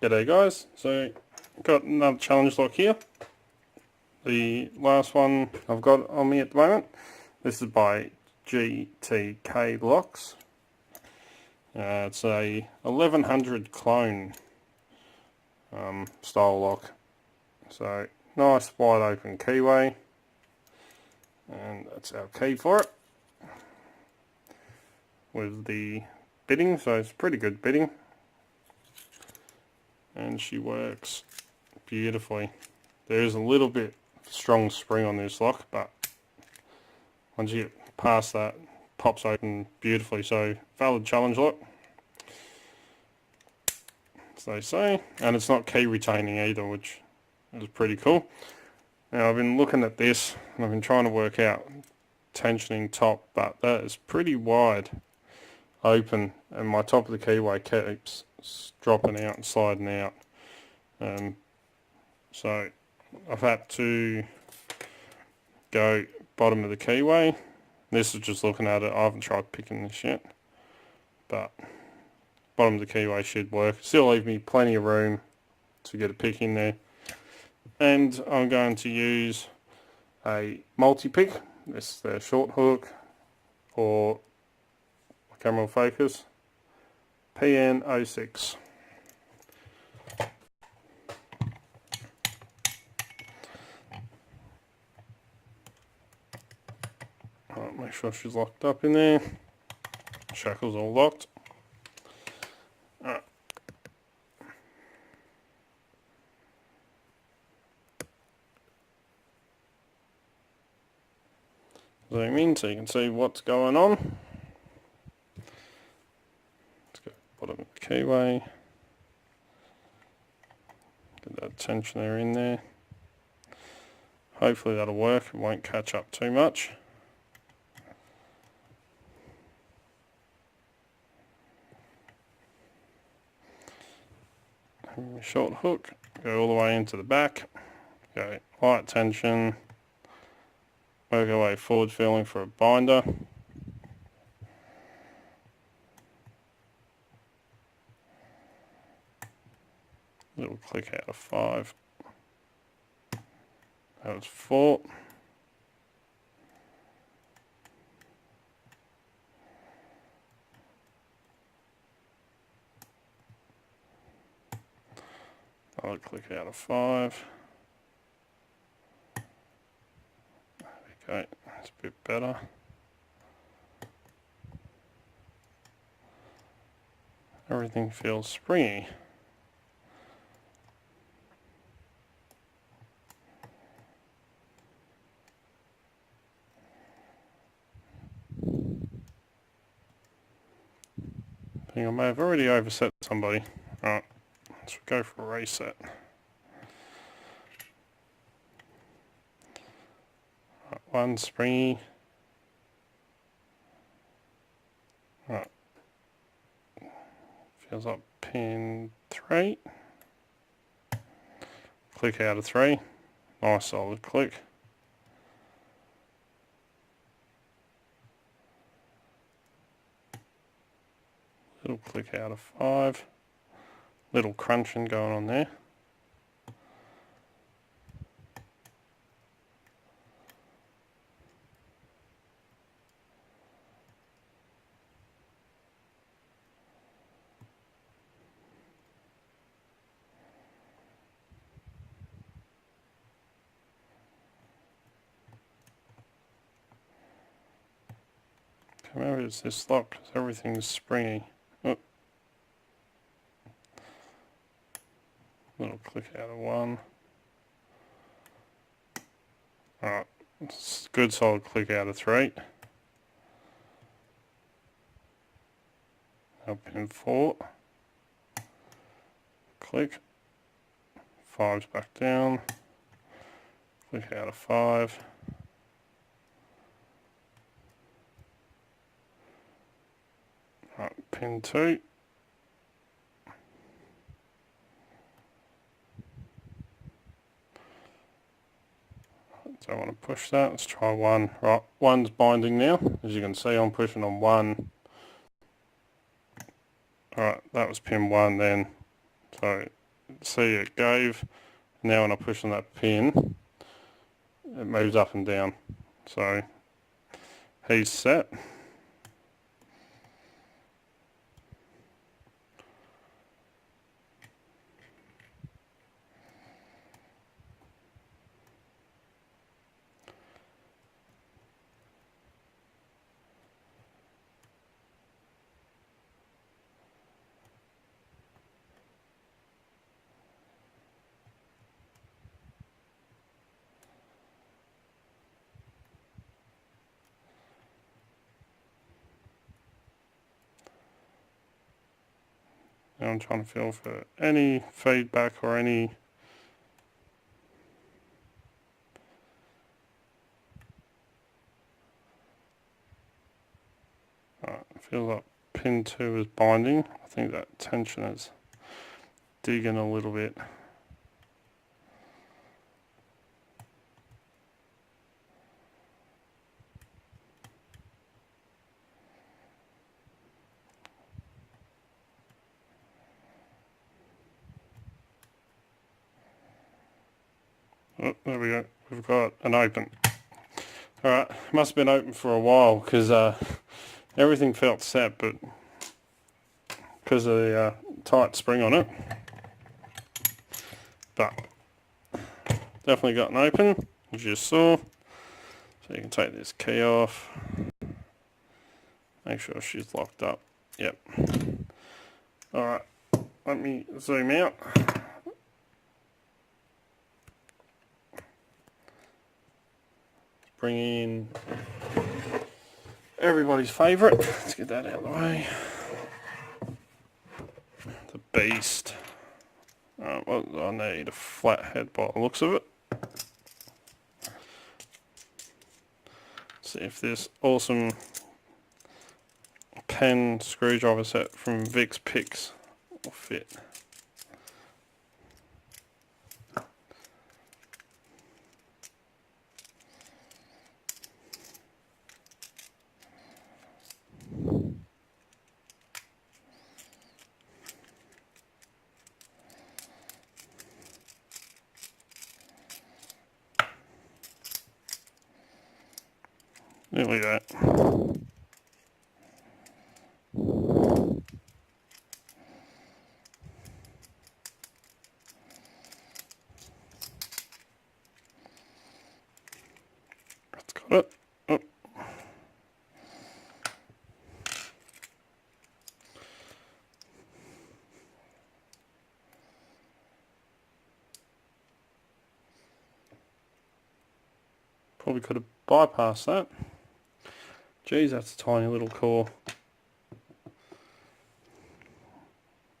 G'day guys, so got another challenge lock here. The last one I've got on me at the moment. This is by GTK Locks. It's a 1100 clone style lock. So nice wide open keyway, and that's our key for it. With the bitting, so it's pretty good bitting. And she works beautifully. There is a little bit strong spring on this lock, but once you get past that, it pops open beautifully. So valid challenge lock, as they say, and it's not key retaining either, which is pretty cool. Now I've been looking at this and I've been trying to work out tensioning top, but that is pretty wide open, and my top of the keyway keeps dropping out and sliding out. So I've had to go bottom of the keyway. This is just looking at it. I haven't tried picking this yet, but bottom of the keyway should work. Still leave me plenty of room to get a pick in there. And I'm going to use a multi-pick. This is the short hook, or camera focus, PN06. Right, make sure she's locked up in there. Shackles all locked. Right. Zoom in so you can see what's going on. Let's go bottom of the keyway. Get that tensioner in there. Hopefully that'll work. It won't catch up too much. Short hook, go all the way into the back, go light tension, work our way forward feeling for a binder. Little click out of 5. That was 4. I'll click out of 5. There we go, that's a bit better. Everything feels springy. I think I may have already overset somebody. Alright, let's go for a reset. Right, 1 springy. Right. Feels like pin 3. Click out of 3. Nice solid click. Little click out of 5. Little crunching going on there. Maybe it's this lock because everything's springy. Oh. Little click out of 1. Alright, good solid click out of 3. Now pin 4. Click. 5's back down. Click out of 5. Right, pin 2. Don't want to push that. Let's try 1. Right, 1's binding now. As you can see, I'm pushing on 1. Alright, that was pin 1 then. So see it gave. Now when I push on that pin, it moves up and down. So he's set. Now I'm trying to feel for any feedback or any feels like pin 2 is binding. I think that tension is digging a little bit. Oh, there we go. We've got an open. Alright, must have been open for a while because everything felt set, but because of the tight spring on it. But definitely got an open, as you saw. So you can take this key off. Make sure she's locked up. Yep. Alright, let me zoom out. Bring in everybody's favourite. Let's get that out of the way. The beast. Well, I need a flat head by the looks of it. See if this awesome pen screwdriver set from Vic's Picks will fit. There we go. That's got it. Oh. Probably could have bypassed that. Geez, that's a tiny little core.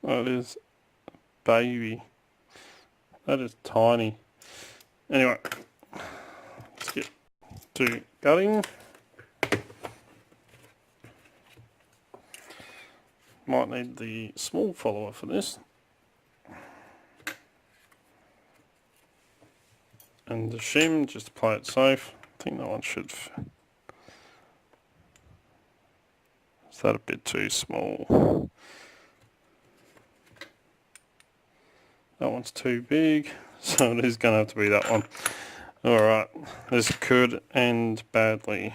That is baby. That is tiny. Anyway, let's get to gutting. Might need the small follower for this. And the shim, just to play it safe. I think that one should fit. Is that a bit too small? That one's too big, so it is going to have to be that one. Alright, this could end badly.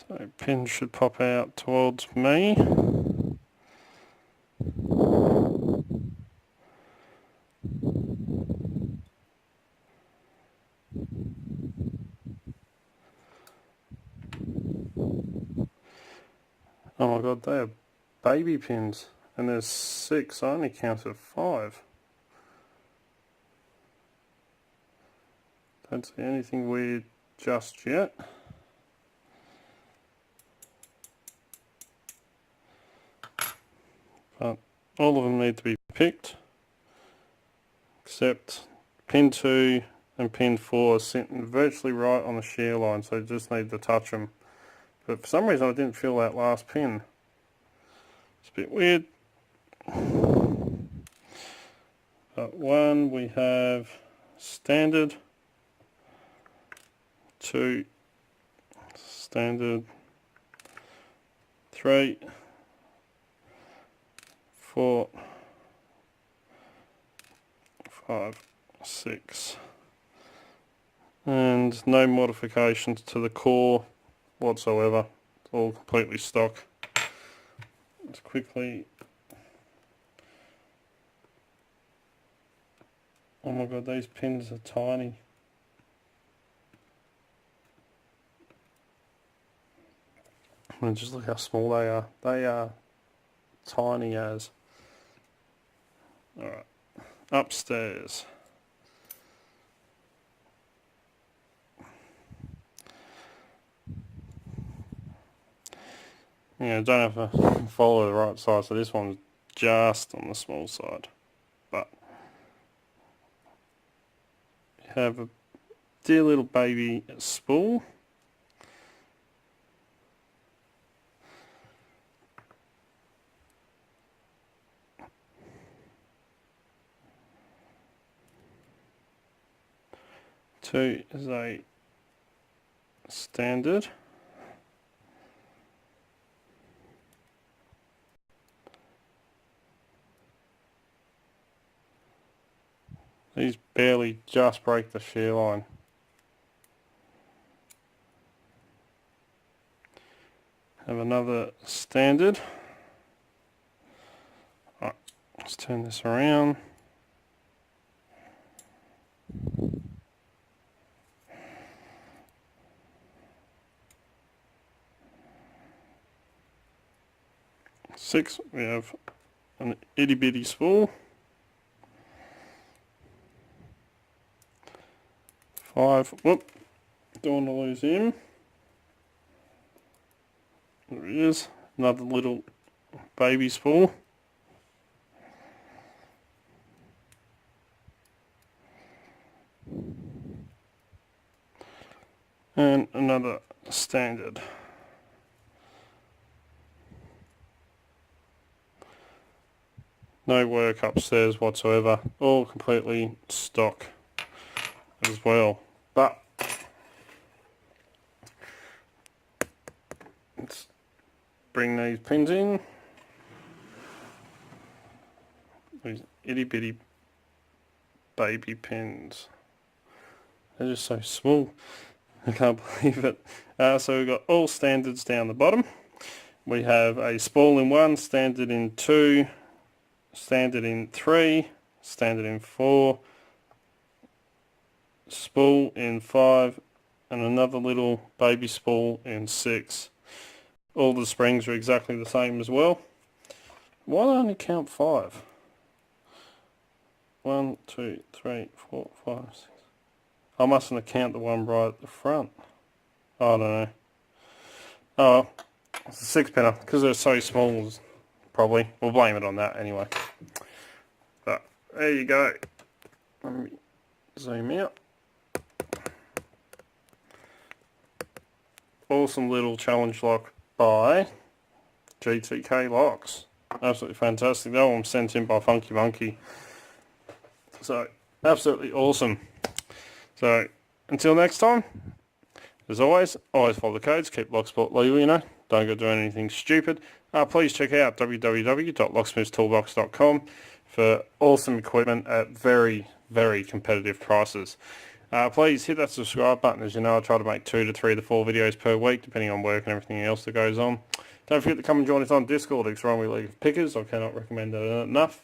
So pin should pop out towards me. Oh my god, they are baby pins. And there's 6, I only counted 5. Don't see anything weird just yet. all of them need to be picked, except pin 2 and pin 4 are sitting virtually right on the shear line, so you just need to touch them. But for some reason I didn't feel that last pin. It's a bit weird. But 1 we have standard, 2 standard, 3, 4, 5, 6, and no modifications to the core whatsoever. It's all completely stock. Let's quickly, oh my god, these pins are tiny. And just look how small they are. They are tiny as. Alright, upstairs. Yeah, don't have to follow the right side, so this one's just on the small side. But you have a dear little baby spool. Two is a standard. These barely just break the shear line. Have another standard. Right, let's turn this around. Six, we have an itty bitty spool. 5, whoop, don't want to lose him. There he is, another little baby spool. And another standard. No work upstairs whatsoever, all completely stock as well. But let's bring these pins in. These itty bitty baby pins. They're just so small. I can't believe it. So we've got all standards down the bottom. We have a spool in 1, standard in 2, standard in 3, standard in 4, spool in 5, and another little baby spool in 6. All the springs are exactly the same as well. Why do I only count 5? 1, 2, 3, 4, 5, 6. I mustn't count the one right at the front. I don't know. Oh, it's a 6-pinner because they're so small. Probably we'll blame it on that anyway. But there you go. Let me zoom out. Awesome little challenge lock by GTK Locks. Absolutely fantastic. That one was sent in by Funky Monkey. So absolutely awesome. So until next time, as always follow the codes, keep Locksport legal, you know, don't go doing anything stupid. Please check out www.locksmithstoolbox.com for awesome equipment at very, very competitive prices. Please hit that subscribe button. As you know, I try to make 2 to 3 to 4 videos per week, depending on work and everything else that goes on. Don't forget to come and join us on Discord, Extremely League of Pickers. I cannot recommend it enough.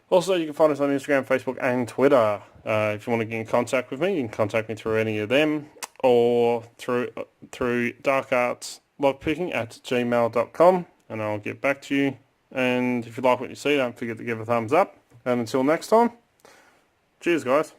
Also, you can find us on Instagram, Facebook and Twitter. If you want to get in contact with me, you can contact me through any of them, or through darkartslockpicking@gmail.com, and I'll get back to you. And if you like what you see, don't forget to give a thumbs up. And until next time, cheers guys.